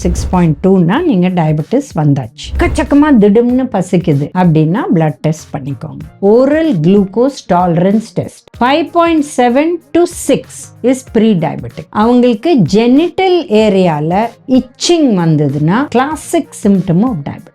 6.2னா நீங்கள் டயபெட்டிஸ் வந்தாச்சு. எக்கச்சக்கமாக திடும்னு பசிக்குது அப்படின்னா பிளட் டெஸ்ட் பண்ணிக்கோங்க. Oral glucose tolerance test 5.7 to 6 is pre diabetic. அவங்களுக்கு ஜெனிட்டல் ஏரியாவில் இச்சிங் வந்ததுன்னா classic symptom of diabetes.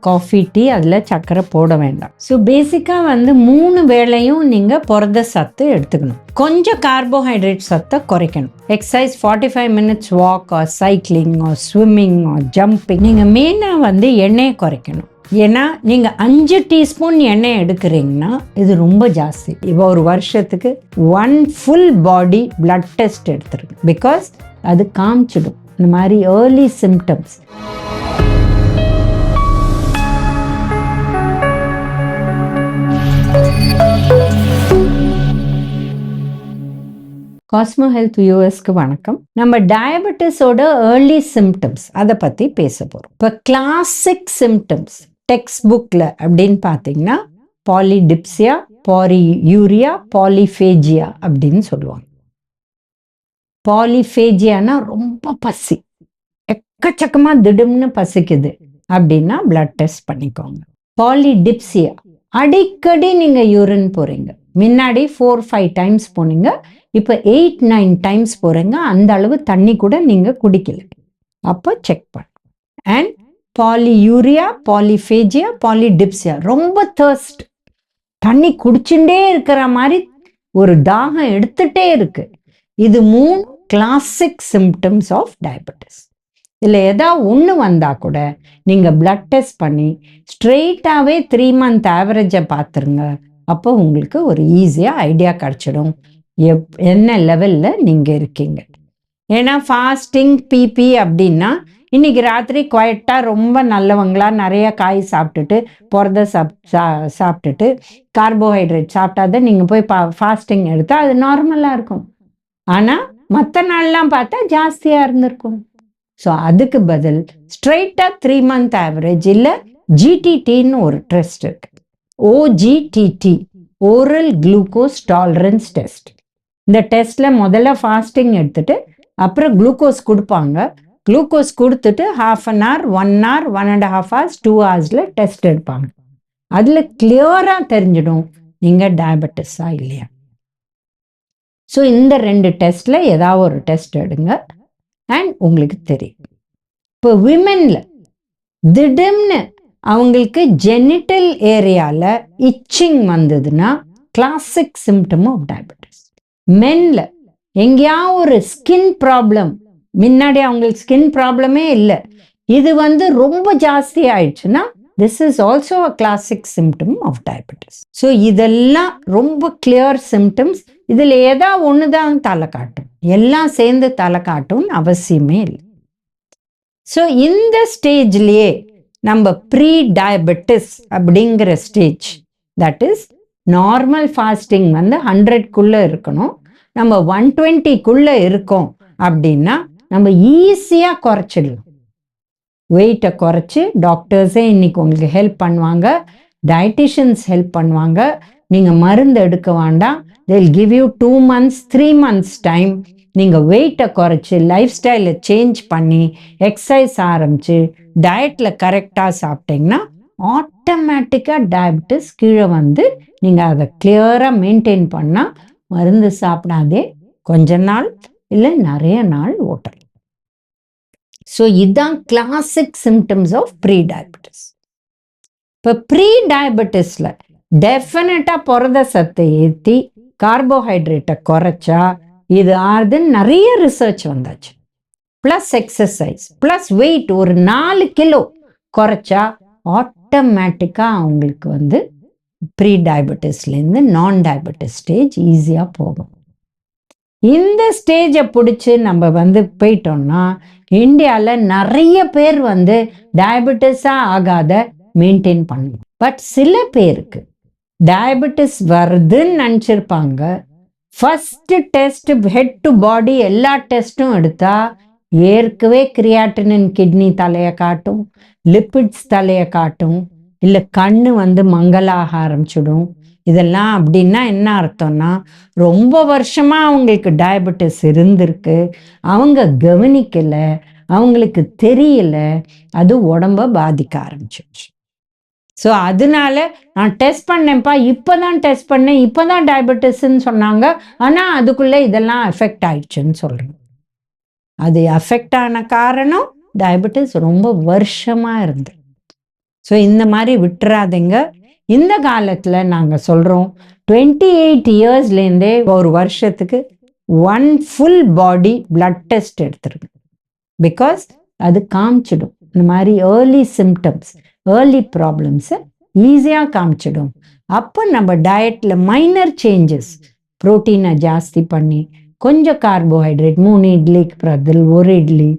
Coffee tea அதில் சர்க்கரை போட வேண்டாம். ஸோ பேசிக்காக வந்து 3 வேளையும் நீங்கள் புரத சத்து எடுத்துக்கணும். கொஞ்சம் கார்போஹைட்ரேட் சத்தை குறைக்கணும். Exercise 45 minutes walk or cycling or swimming or jumping. நீங்கள் மெயினாக வந்து எண்ணெயை குறைக்கணும். ஏன்னா நீங்கள் 5 டீஸ்பூன் எண்ணெய் எடுக்கிறீங்கன்னா இது ரொம்ப ஜாஸ்தி. இப்போ ஒரு வருஷத்துக்கு 1 ஃபுல் பாடி பிளட் டெஸ்ட் எடுத்துருங்க. பிகாஸ் அது காமிச்சிடும் இந்த மாதிரி ஏர்லி சிம்டம்ஸ். காஸ்மோ ஹெல்த் வியூவர்ஸ்க்கு வணக்கம். நம்ம டயபெட்டிஸோட ஏர்லி சிம்டம்ஸ் அதை பற்றி பேச போகிறோம். இப்போ கிளாசிக் சிம்டம்ஸ் டெக்ஸ்ட் புக்கில் அப்படின்னு பார்த்தீங்கன்னா பாலிடிப்சியா, பாலியூரியா, பாலிஃபேஜியா அப்படின்னு சொல்லுவாங்க. பாலிஃபேஜியானா ரொம்ப பசி, எக்கச்சக்கமாக திடும்னு பசிக்குது அப்படின்னா பிளட் டெஸ்ட் பண்ணிக்கோங்க. பாலிடிப்சியா அடிக்கடி நீங்கள் யூரின் போகிறீங்க. முன்னாடி 4-5 டைம்ஸ் போனீங்க, இப்போ 8-9 டைம்ஸ் போகிறீங்க. அந்த அளவு தண்ணி கூட நீங்கள் குடிக்கல, அப்போ செக் பண்ணு. அண்ட் பாலியூரியா, பாலிஃபேஜியா, பாலிடிப்சியா ரொம்ப தர்ஸ்ட், தண்ணி குடிச்சுட்டே இருக்கிற மாதிரி ஒரு தாகம் எடுத்துகிட்டே இருக்கு. இது 3 கிளாசிக் சிம்டம்ஸ் ஆஃப் டயபெட்டிஸ். இதில் ஏதாவது ஒன்று வந்தால் கூட நீங்கள் பிளட் டெஸ்ட் பண்ணி ஸ்ட்ரெயிட்டாகவே 3 month ஆவரேஜை பார்த்துருங்க. அப்போ உங்களுக்கு ஒரு ஈஸியாக ஐடியா கிடச்சிடும் என்ன லெவலில் நீங்கள் இருக்கீங்க. ஏன்னா ஃபாஸ்டிங் பிபி அப்படின்னா இன்னைக்கு ராத்திரி குவைட்டாக ரொம்ப நல்லவங்களா நிறைய காய் சாப்பிட்டுட்டு புரத சாப்பிட்டுட்டு கார்போஹைட்ரேட் சாப்பிட்டாதான் நீங்கள் போய் ஃபாஸ்டிங் எடுத்தால் அது நார்மலாக இருக்கும். ஆனால் மற்ற நாள்லாம் பார்த்தா ஜாஸ்தியாக இருந்திருக்கும். ஸோ அதுக்கு பதில் ஸ்ட்ரெயிட்டாக 3 month ஆவரேஜ் இல்லை ஜிடிடின்னு ஒரு டெஸ்ட் இருக்கு. ஓஜிடிடி, ஓரல் குளுக்கோஸ் டாலரன்ஸ் டெஸ்ட். இந்த டெஸ்ட்டில் முதல்ல ஃபாஸ்டிங் எடுத்துட்டு அப்புறம் குளுக்கோஸ் கொடுப்பாங்க. குளுக்கோஸ் கொடுத்துட்டு 1/2 hour, 1 hour, 1.5 hours, 2 hours test எடுப்பாங்க. அதில் கிளியராக தெரிஞ்சிடும் நீங்கள் டயபெட்டிஸா இல்லையா. ஸோ இந்த 2 டெஸ்ட்டில் ஏதாவது ஒரு டெஸ்ட் எடுங்க அண்ட் உங்களுக்கு தெரியும். இப்போ விமெனில் திடம்னு அவங்களுக்கு ஜெனிட்டல் ஏரியாவில் இச்சிங் வந்ததுன்னா கிளாசிக் சிம்டம் ஆஃப் டயபெட்டிஸ். மென்ல எங்கேயாவது ஒரு ஸ்கின் ப்ராப்ளம், முன்னாடி அவங்களுக்கு ஸ்கின் ப்ராப்ளமே இல்லை, இது வந்து ரொம்ப ஜாஸ்தி ஆயிடுச்சுன்னா this is also a classic symptom of diabetes. So இதெல்லாம் ரொம்ப கிளியர் சிம்டம்ஸ். இதில் ஏதாவது ஒன்று தான் தலை காட்டும், எல்லாம் சேர்ந்து தலை காட்டும்னு அவசியமே இல்லை. ஸோ இந்த ஸ்டேஜ்லேயே நம்ம ப்ரீ டயபெட்டிஸ் அப்படிங்கிற stage, that is normal fasting வந்து 100க்குள்ளே இருக்கணும், நம்ம 120க்குள்ளே இருக்கோம் அப்படின்னா நம்ம ஈஸியாக குறைச்சிடலாம். வெயிட்டை குறைச்சி டாக்டர்ஸே இன்னைக்கு உங்களுக்கு ஹெல்ப் பண்ணுவாங்க, டயட்டிஷியன்ஸ் ஹெல்ப் பண்ணுவாங்க. நீங்கள் மருந்து எடுக்க வேண்டாம். they will give you 2 months, 3 months time. நீங்கள் வெயிட்டை குறைச்சி லைஃப் ஸ்டைலை சேஞ்ச் பண்ணி எக்ஸசைஸ் ஆரம்பித்து டயட்டில் கரெக்டாக சாப்பிட்டீங்கன்னா ஆட்டோமேட்டிக்காக டயபெட்டிஸ் கீழே வந்து நீங்கள் அதை கிளியராக மெயின்டைன் பண்ணால் மருந்து சாப்பிடாதே கொஞ்ச நாள் இல்லை நிறைய நாள் ஓட்டலாம். ஸோ இதுதான் classic symptoms of pre diabetes. இப்போ ப்ரீ டயபெட்டிஸில் டெஃபினட்டாக புரத சத்தை ஏற்றி கார்போஹைட்ரேட்டை குறைச்சா இது ஆறுதுன்னு நிறைய ரிசர்ச் வந்தாச்சு. ப்ளஸ் எக்ஸசைஸ் ப்ளஸ் வெயிட் ஒரு 4 கிலோ குறைச்சா ஆட்டோமேட்டிக்காக அவங்களுக்கு வந்து ப்ரீ டயபெட்டிஸ்லேருந்து நான் டயபெட்டிஸ் ஸ்டேஜ் ஈஸியாக போகும். இந்த ஸ்டேஜை பிடிச்சி நம்ம வந்து போயிட்டோம்னா இந்தியாவில் நிறைய பேர் வந்து டயபெட்டிஸாக ஆகாத மெயின்டைன் பண்ணணும். பட் சில பேருக்கு டயபெட்டிஸ் வருதுன்னு நினச்சிருப்பாங்க. First test head to body எல்லா டெஸ்ட்டும் எடுத்தா ஏற்கவே கிரியாட்டினின் கிட்னி தலையை காட்டும், லிப்பிட்ஸ் தலையை காட்டும், இல்லை கண்ணு வந்து மங்கலாக ஆரம்பிச்சிடும். இதெல்லாம் அப்படின்னா என்ன அர்த்தம்னா ரொம்ப வருஷமாக அவங்களுக்கு டயபெட்டிஸ் இருந்திருக்கு, அவங்க கவனிக்கலை, அவங்களுக்கு தெரியல, அது உடம்ப பாதிக்க ஆரம்பிச்சிருச்சு. ஸோ அதனால நான் டெஸ்ட் பண்ணேன்ப்பா, இப்போதான் டெஸ்ட் பண்ணேன், இப்போதான் டயபெட்டிஸ்ன்னு சொன்னாங்க, ஆனால் அதுக்குள்ளே இதெல்லாம் அஃபெக்ட் ஆயிடுச்சுன்னு சொல்கிறேன். அது அஃபெக்ட் ஆன காரணம் டயபெட்டிஸ் ரொம்ப வருஷமாக இருந்து. ஸோ இந்த மாதிரி விட்டுறாதீங்க. இந்த காலத்தில் நாங்கள் சொல்கிறோம் 28 இயர்ஸ்லேருந்தே ஒரு வருஷத்துக்கு 1 ஃபுல் பாடி பிளட் டெஸ்ட் எடுத்துருங்க. பிகாஸ் அது காமிச்சிடும், இந்த மாதிரி ஏர்லி சிம்டம்ஸ், ஏர்லி ப்ராப்ளம்ஸை ஈஸியாக காமிச்சிடும். அப்போ நம்ம டயட்டில் மைனர் சேஞ்சஸ், ப்ரோட்டீனை ஜாஸ்தி பண்ணி கொஞ்சம் கார்போஹைட்ரேட், 3 இட்லிக்கு பதில் 1 இட்லி,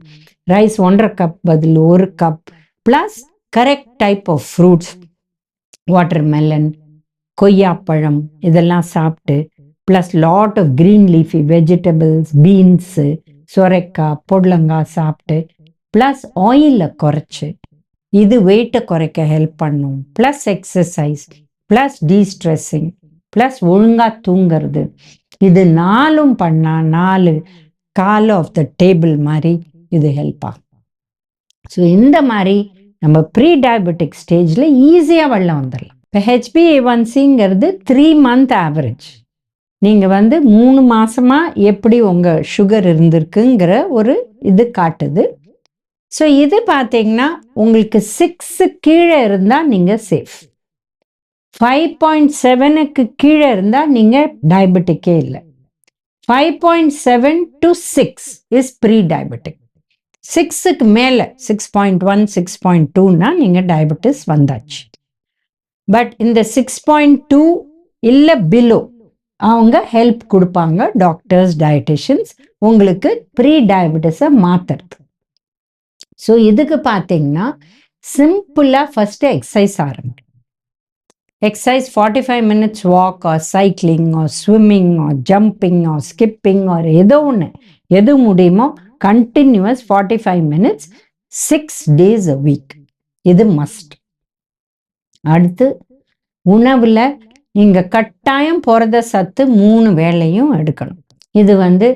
ரைஸ் 1.5 கப் பதில் 1 cup, plus correct type of fruits, watermelon, கொய்யாப்பழம் இதெல்லாம் சாப்பிட்டு, plus lot of green leafy vegetables, beans, சொரைக்காய், பொடலங்காய் சாப்பிட்டு, ப்ளஸ் ஆயிலை குறைச்சி, இது வெயிட்டை குறைக்க ஹெல்ப் பண்ணும். ப்ளஸ் எக்ஸசைஸ், ப்ளஸ் டீஸ்ட்ரெஸ்ஸிங், ப்ளஸ் ஒழுங்காக தூங்கிறது, இது 4 பண்ணால் 4 கால் ஆஃப் த டேபிள் மாதிரி இது ஹெல்ப் ஆகும். ஸோ இந்த மாதிரி நம்ம ப்ரீ டயபெட்டிக் ஸ்டேஜில் ஈஸியாக வெள்ளம் வந்துடலாம். இப்போ HbA1cங்கிறது 3 month ஆவரேஜ். நீங்கள் 3 மாதமாக எப்படி உங்கள் சுகர் இருந்திருக்குங்கிற ஒரு இது காட்டுது. ஸோ இது பார்த்தீங்கன்னா உங்களுக்கு 6 கீழே இருந்தால் நீங்கள் சேஃப், 5.7க்கு கீழே இருந்தால் நீங்கள் டயபெட்டிக்கே இல்லை, 5.7 to 6 இஸ் ப்ரீ டயபெட்டிக், 6க்கு மேலே 6.1 6.2னா நீங்கள் டயபெட்டிஸ் வந்தாச்சு. பட் இந்த 6.2 இல்லை பிலோ அவங்க ஹெல்ப் கொடுப்பாங்க, டாக்டர்ஸ், டயட்டிஷியன்ஸ், உங்களுக்கு ப்ரீ டயபெட்டிஸை மாற்றுறது. ஸோ இதுக்கு பார்த்தீங்கன்னா சிம்பிளாக ஃபஸ்ட்டு எக்ஸசைஸ் ஆரம்பிக்கும். Exercise 45 minutes walk or cycling or swimming or jumping or skipping or ஏதோ ஒன்று, எது முடியுமோ continuous 45 minutes 6 days a week, இது மஸ்ட். அடுத்து உணவில் நீங்கள் கட்டாயம் புரத சத்து 3 வேளையும் எடுக்கணும். இது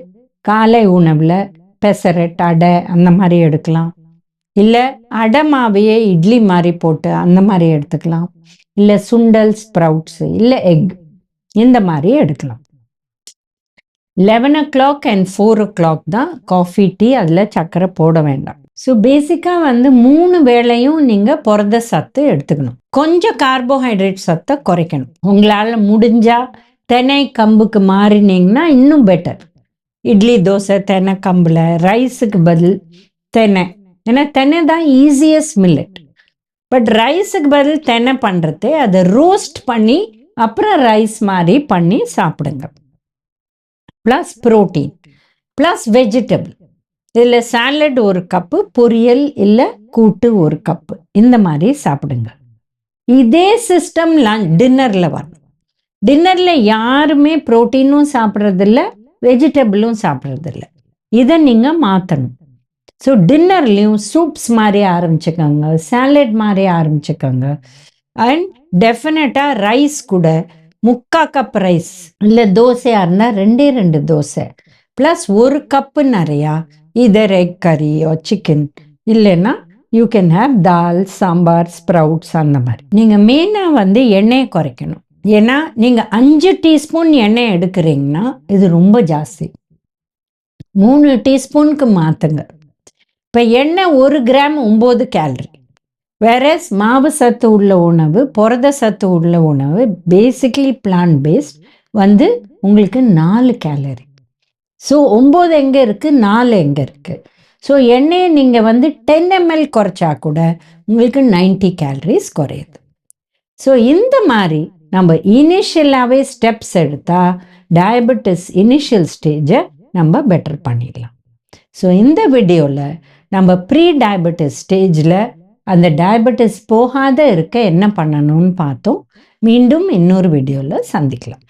காலை உணவில் பெசரட், அடை அந்த மாதிரி எடுக்கலாம், இல்லை அடை மாவையே இட்லி மாதிரி போட்டு அந்த மாதிரி எடுத்துக்கலாம், இல்லை சுண்டல், ஸ்ப்ரவுட்ஸு, இல்லை எக், இந்த மாதிரி எடுக்கலாம். 11 o'clock and 4 o'clock தான் காஃபி, டீ, அதில் சர்க்கரை போட வேண்டாம். ஸோ பேசிக்காக 3 வேளையும் நீங்கள் புரத சத்து எடுத்துக்கணும். கொஞ்சம் கார்போஹைட்ரேட் சத்தை குறைக்கணும். உங்களால் முடிஞ்சால் தெனை கம்புக்கு மாறினீங்கன்னா இன்னும் பெட்டர். இட்லி, தோசை, தெனை கம்பில், ரைஸுக்கு பதில் தெனை, ஏன்னா தெனை தான் ஈஸியஸ்ட் மில்லட். பட் ரைஸுக்கு பதில் தெனை பண்ணுறது, அதை ரோஸ்ட் பண்ணி அப்புறம் ரைஸ் மாதிரி பண்ணி சாப்பிடுங்க. ப்ளஸ் ப்ரோட்டீன், ப்ளஸ் வெஜிடபிள், இதில் சாலட் 1 கப்பு, பொரியல் இல்லை கூட்டு 1 கப்பு, இந்த மாதிரி சாப்பிடுங்க. இதே சிஸ்டம் டின்னரில் வரணும். டின்னரில் யாருமே ப்ரோட்டீனும் சாப்பிட்றதில்ல, வெஜிடபிளும் சாப்பிட்றதில்ல. இதை நீங்கள் மாற்றணும். ஸோ டின்னர்லேயும் சூப்ஸ் மாதிரி ஆரம்பிச்சுக்கோங்க, சாலட் மாதிரி ஆரம்பிச்சுக்கோங்க. அண்ட் டெஃபினட்டாக ரைஸ் கூட 3/4 கப் ரைஸ், இல்லை தோசையாக இருந்தால் 2 தோசை, ப்ளஸ் 1 கப்பு நிறையா இதர் எக் கறி சிக்கன், இல்லைன்னா you can have dal, sambar, sprouts, அந்த மாதிரி. நீங்கள் மெயினாக எண்ணெயை குறைக்கணும். ஏன்னா நீங்கள் 5 டீஸ்பூன் எண்ணெய் எடுக்கிறீங்கன்னா இது ரொம்ப ஜாஸ்தி, 3 டீஸ்பூனுக்கு மாற்றுங்க. இப்போ எண்ணெய் 1 கிராம் 9 கேலரி, வேற மாவு சத்து உள்ள உணவு, புரத சத்து உள்ள உணவு, பேசிக்கலி பிளான்ட் பேஸ்ட் உங்களுக்கு 4 கேலரி. ஸோ 9 எங்கே இருக்குது, 4 எங்கே இருக்குது? ஸோ எண்ணெயை நீங்கள் 10 ml குறைச்சா கூட உங்களுக்கு 90 கேலரிஸ் குறையுது. ஸோ இந்த மாதிரி நம்ம இனிஷியலாகவே ஸ்டெப்ஸ் எடுத்தால் டயபெட்டிஸ் இனிஷியல் ஸ்டேஜை நம்ம பெட்டர் பண்ணிடலாம். ஸோ இந்த வீடியோவில் நம்ம ப்ரீ டயபெட்டிஸ் ஸ்டேஜில் அந்த டயபெட்டிஸ் போகாத இருக்க என்ன பண்ணணும்னு பார்த்தோம். மீண்டும் இன்னொரு வீடியோவில் சந்திக்கலாம்.